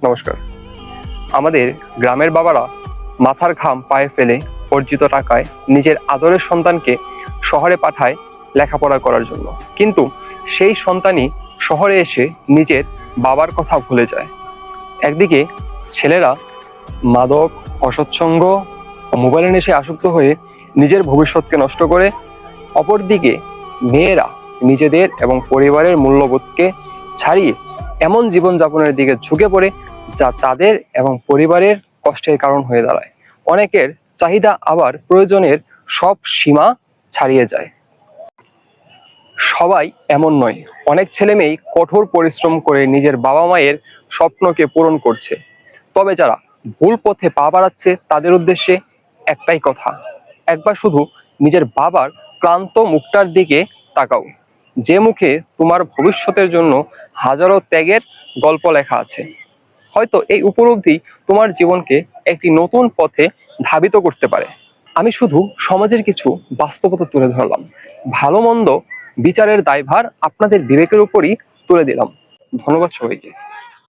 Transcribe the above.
নমস্কার। আমাদের গ্রামের বাবারা মাথার ঘাম পায়ে ফেলে অর্জিত টাকায় নিজের আদরের সন্তানকে শহরে পাঠায় লেখাপড়া করার জন্য, কিন্তু সেই সন্তানই শহরে এসে নিজের বাবার কথা ভুলে যায়। একদিকে ছেলেরা মাদক, অসৎসঙ্গ ও মোবাইলের নেশায় আসক্ত হয়ে নিজের ভবিষ্যৎকে নষ্ট করে, অপরদিকে মেয়েরা নিজেদের এবং পরিবারের মূল্যবোধকে ছাড়িয়ে এমন জীবনযাপনের দিকে ঝুঁকে পড়ে যা তাদের এবং পরিবারের কষ্টের কারণ হয়ে দাঁড়ায়। অনেকের চাহিদা আবার প্রয়োজনের সব সীমা ছাড়িয়ে যায়। সবাই এমন নয়, অনেক ছেলেমেয়েই কঠোর পরিশ্রম করে নিজের বাবা মায়ের স্বপ্নকে পূরণ করছে। তবে যারা ভুল পথে পা বাড়াচ্ছে তাদের উদ্দেশ্যে একটাই কথা, একবার শুধু নিজের বাবার ক্লান্ত মুখটার দিকে তাকাও, যে মুখে তোমার ভবিষ্যতের জন্য হাজারো ত্যাগের গল্প লেখা আছে। হয়তো এই উপলব্ধি তোমার জীবনকে একটি নতুন পথে ধাবিত করতে পারে। আমি শুধু সমাজের কিছু বাস্তবতা তুলে ধরলাম, ভালো মন্দ বিচারের দায়ভার আপনাদের বিবেকের উপরই তুলে দিলাম। ধন্যবাদ সবাইকে।